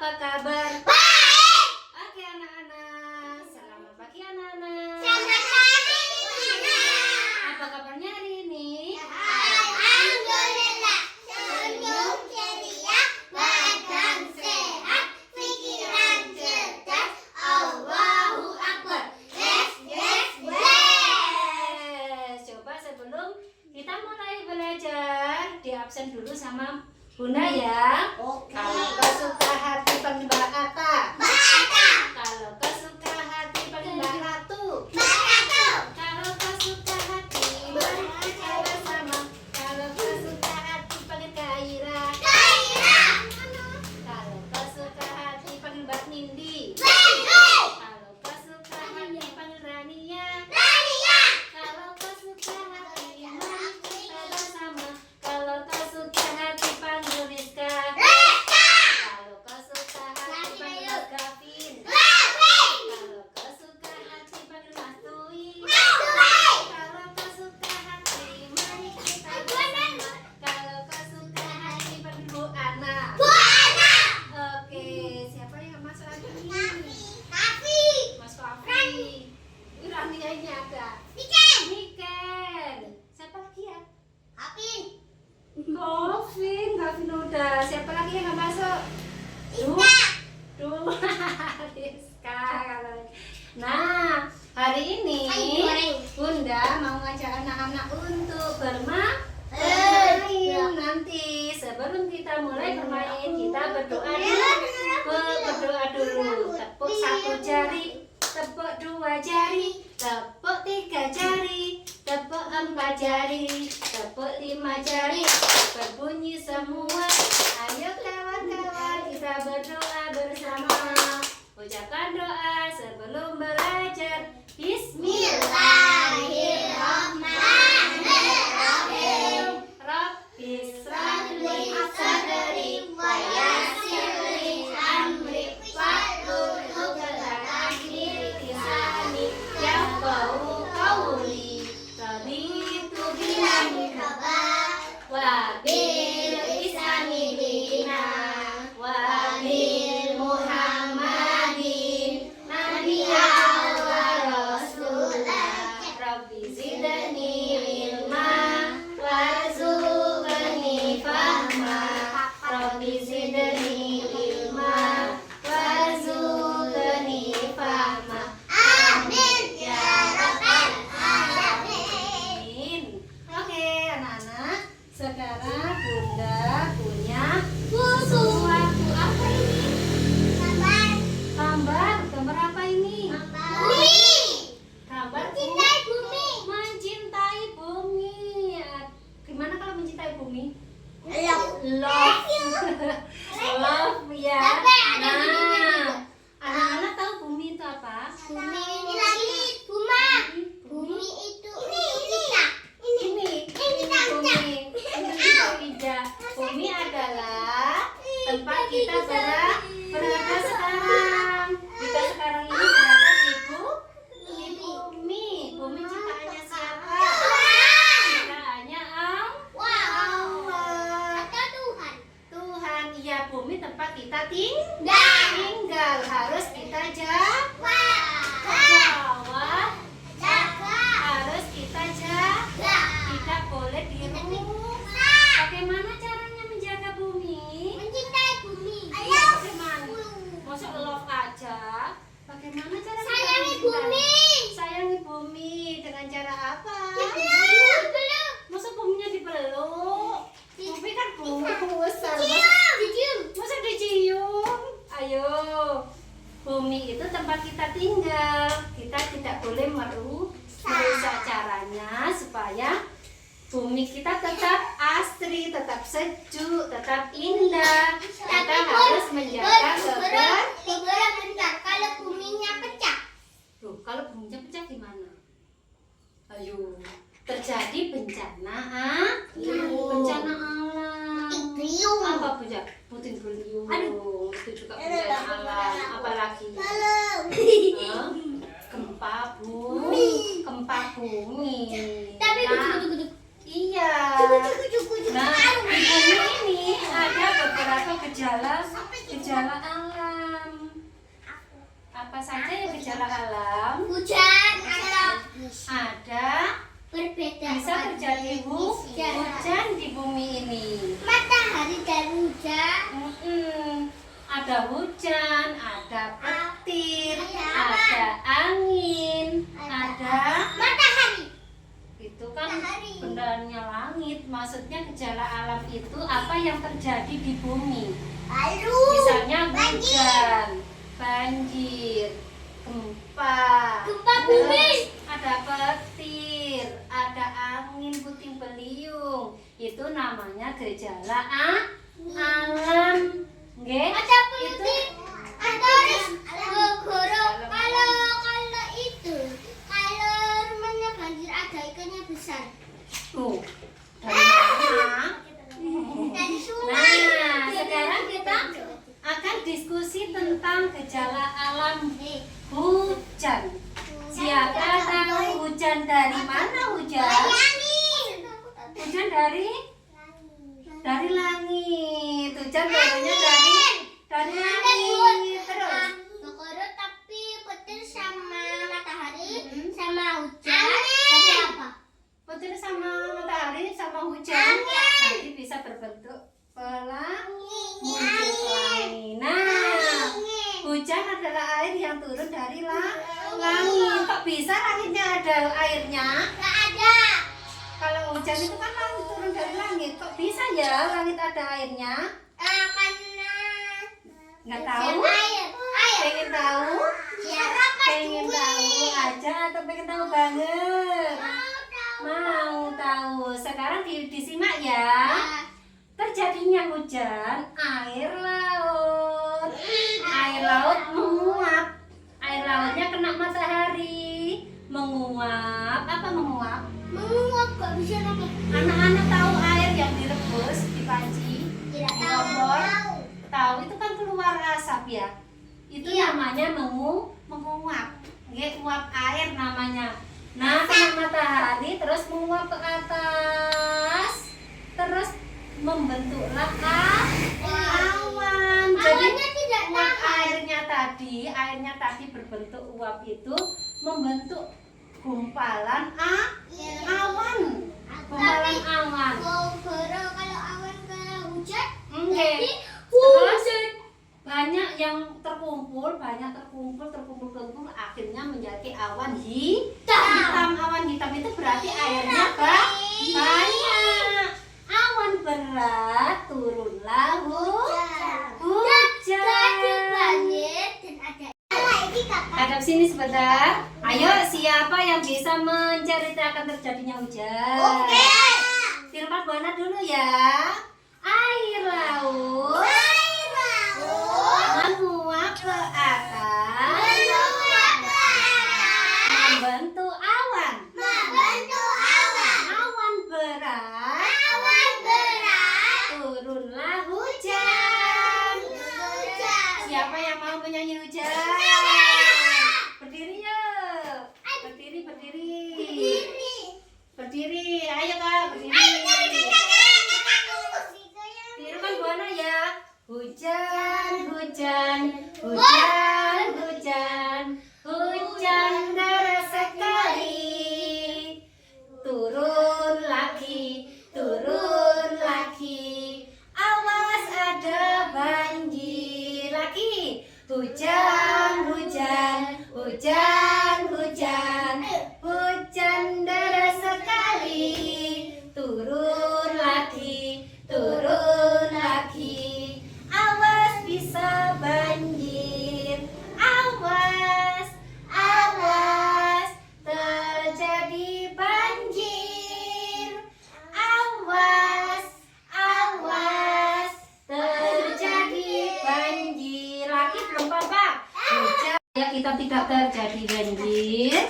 apa kabar? Baik. Oke anak-anak, selamat pagi anak-anak. Selamat pagi anak. Apa kabarnya hari ini? Alhamdulillah, senyum ceria, badan sehat, pikiran cerdas. Allahu Akbar. Yes, yes, yes. Coba sebelum kita mulai belajar, di absen dulu sama Bunda ya. Oke. Kalau kau suka hati panggil Mbak Ata. Bata, Kalau kau suka hati panggil Mbak Ratu. bata, Kalau kau suka hati mari kita bersama. Kalau kau suka hati panggil Kak Ira. Kaira, Kalau kau suka hati panggil Mbak Nindi. Bego, Kalau kau suka hati panggil Rania. Rania, Kalau kau suka hati mari kita bersama. Kalau kau suka hati panggil Rizka. Reka, Kalau kau suka hati panggil Mas Gavin. Gavin, Kalau kau suka hati panggil Mas Tui. Matui, Kalau kau suka hati mari kita bersama. Kalau kau suka hati panggil Bu Ana. Buana, Oke, siapa yang masuk lagi? Kafi, Mas Kafi. Rania ini ada. Niken, Niken. Siapa lagi ya? Kapin, Gavin udah. Siapa lagi yang nggak masuk? Duh, Rizka. Nah, hari ini Bunda mau ngajak anak-anak untuk bermain. Nanti sebelum kita mulai bermain, kita berdoa dulu. Tepuk satu jari, tepuk dua jari, tepuk tiga jari, tepuk empat jari, tepuk lima jari. Berbunyi semua. Ayo kawan-kawan, kita berdoa bersama. Ucapkan doa sebelum belajar. Bismillahirrahmanirrahim. Rabbis shrahli sadri wa yassir li amri wahlul 'uqdatam min lisani yafqahu qawli. Raditu billahi wa bil islami dinan wa bil Muhammadin nabiyya wa rasulah. Rabbi zidni ilma warzuqni fahma. Rabbi zidni ilma warzuqni fahma. Amin ya rabbal alamin. Amin. Oke anak-anak, sekarang Bunda punya sesuatu. Apa ini? Gambar apa ini? Gambar mencintai bumi. Gimana kalau mencintai bumi? Love. Love ya. Nah, anak-anak tahu bumi itu apa? Bumi itu Ini bumi. Ini tidak. Bumi adalah tempat kita berada sekarang. Kita sekarang ini berada di bumi. Bumi ciptaannya siapa? Ciptaannya Allah. Tuhan. Iya, bumi tempat kita tinggal. Harus kita jawab. Harus kita jaga. Tidak boleh dirusak. Bagaimana caranya menjaga bumi? Bagaimana? Masa love aja? Bagaimana cara Sayangi kita bumi. mencintai? Sayangi bumi dengan cara apa? Masa buminya dipeluk? Bumi kan bumi besar. Masa dicium? Ayo. Bumi itu tempat kita tinggal. Kita tidak boleh merusak caranya supaya bumi kita tetap asri, tetap sejuk, tetap indah. Kita harus menjaga Kalau buminya pecah, Loh, kalau buminya pecah gimana? Ayo, terjadi bencana bencana alam. Apa bencana? Puting beliung. Itu juga bencana alam. Apalagi Hah? gempa bumi. Tapi Nah, iya. Nah, di bumi ini ada beberapa gejala Gejala alam. Apa saja ya gejala alam? Hujan atau Ada berbeda. bisa terjadi hujan di bumi ini. Matahari dan hujan. Ada hujan, ada petir, Ada ada angin, ada matahari. itu kan Matahari. bendanya langit. Maksudnya gejala alam itu apa yang terjadi di bumi. Lalu Misalnya banjir. hujan, banjir, gempa, Gempa bumi. terus ada petir, ada angin puting beliung. Itu namanya gejala alam. Nggih? Ada Itu petir. Ada goro. Kalau itu kalau rumahnya banjir ada ikannya besar. tuh. Dari mana? Dari sungai. Nah, sekarang kita akan diskusi tentang gejala alam hujan. Siapa tahu hujan dari mana hujan? Hujan dari langit. Hujan turunnya dari langit. Terus Goro tapi petir sama matahari sama hujan. Jadi apa? petir sama matahari sama hujan nanti bisa berbentuk pelangi. Nah, hujan adalah air yang turun dari langit. Kok bisa langitnya ada airnya? Gak ada. Kalau hujan itu kan langit turun dari langit. Kok bisa ya langit ada airnya? Karena Nggak tahu? air. Pengen tahu? Pengen tahu aja atau pengen tahu banget? Mau tahu. Sekarang disimak ya. Terjadinya hujan, air laut. Air laut menguap. Air lautnya kena matahari. Menguap. Apa menguap? Menguap kok bisa namanya? Anak-anak tahu air yang direbus di panci, Tidak di tahu. kompor? Tahu itu kan keluar asap ya. Itu Iya. namanya menguap. Nggih, uap air namanya. Nah, kena matahari terus menguap ke atas. Terus membentuklah awan. Jadi Awannya tidak uap tahan. airnya tadi berbentuk uap itu membentuk gumpalan awan. Gumpalan awan. Goro kalau awan kena hujan. Oke. Jadi Terus banyak yang terkumpul, akhirnya menjadi awan hitam. Awan hitam itu berarti airnya banyak. Awan berat turunlah hujan. banjir dan ada. Ini kapan? Hadap sini sebentar. Ayo, siapa yang bisa menceritakan terjadinya hujan? Oke. Firman Buana dulu ya. Air laut menguap ke atas, membentuk awan. Awan berat, turunlah hujan. Siapa yang mau menyanyi hujan? Berdiri yuk. Berdiri. Ayo Kak, berdiri. Firman Buana ya. Hujan deras sekali. Turun lagi. Awas ada banjir lagi. Hujan deras sekali. Turun lagi. Awas bisa banjir. Awas terjadi banjir. Awas terjadi banjir. Lagi belum Papa? Hujan ya kita tidak terjadi banjir.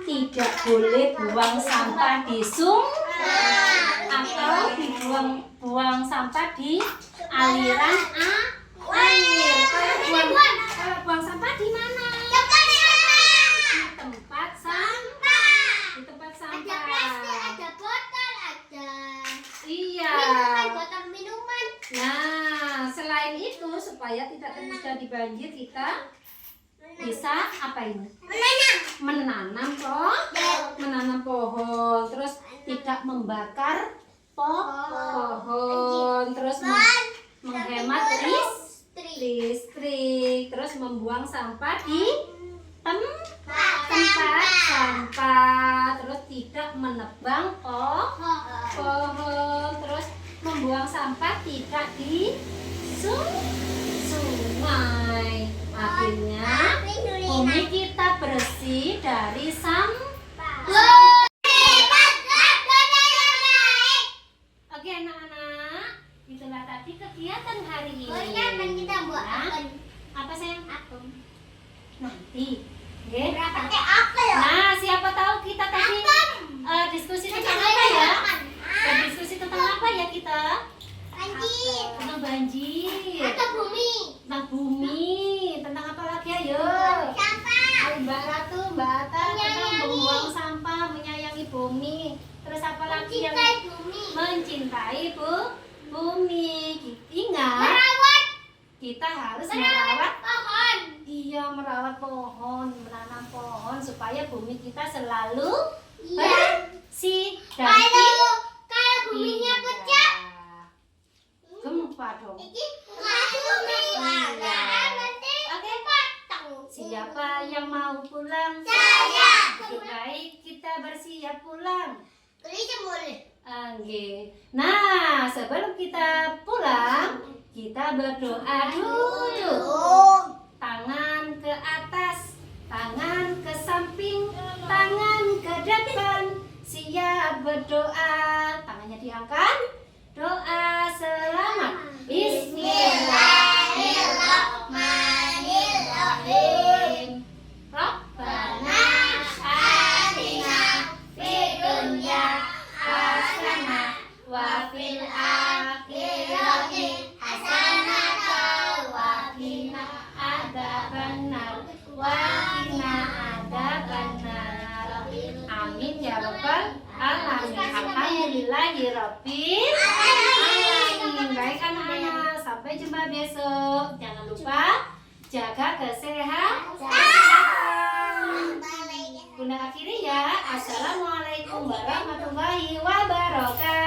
Tidak boleh buang sampah di sungai atau buang sampah di aliran air. Kalau buang sampah di mana? Di tempat sampah. Di tempat Ada sampah. plastik, ada botol, ada Iya. botol minuman. Nah, selain itu supaya tidak terjadi banjir, kita bisa apa ini? Menanam menanam pohon, terus tidak membakar pohon, terus menghemat listrik, terus membuang sampah di tempat sampah, terus tidak menebang pohon, terus membuang sampah tidak di sungai. Akhirnya bumi kita bersih dari sampah. Oke anak-anak, itulah tadi kegiatan hari ini. Kita buat Apa sayang? Nanti. Oke. pakai apa ya? Nah, siapa tahu kita tadi diskusi tentang apa ya? Diskusi tentang apa ya kita? Banjir. Tentang banjir. Atau bumi. Tentang bumi. Tentang apa lagi ayo? Sampah. Mbak Ratu, Mbak Ata, tentang membuang sampah, menyayangi bumi. Terus apa lagi yang Mencintai bumi. mencintai bumi? Ingat, Merawat kita harus merawat. pohon. Iya, merawat pohon, menanam pohon supaya bumi kita selalu Iya. bersih dan Kalau buminya indah. pecah, Gempa dong. ini bumi. Nanti potong. Siapa yang mau pulang? Saya. Lebih baik kita bersiap pulang. Beli boleh. Oke. Nah, sebelum kita pulang, kita berdoa dulu. Tangan ke atas, tangan ke samping, tangan ke depan. Siap berdoa. Tangannya diangkat. Doa selamat. Bismillahirrahmanirrahim. Rabbana atina fid dunya hasanah wa fil akhirati hasanah wa qina adzabannar wa qina adzabannar. Amin ya rabbal alamin. Alhamdulillahi rabbil alamin. Baik anak-anak, sampai jumpa besok. Jangan lupa jaga kesehatan. Bunda akhiri ya. Assalamualaikum warahmatullahi wabarakatuh.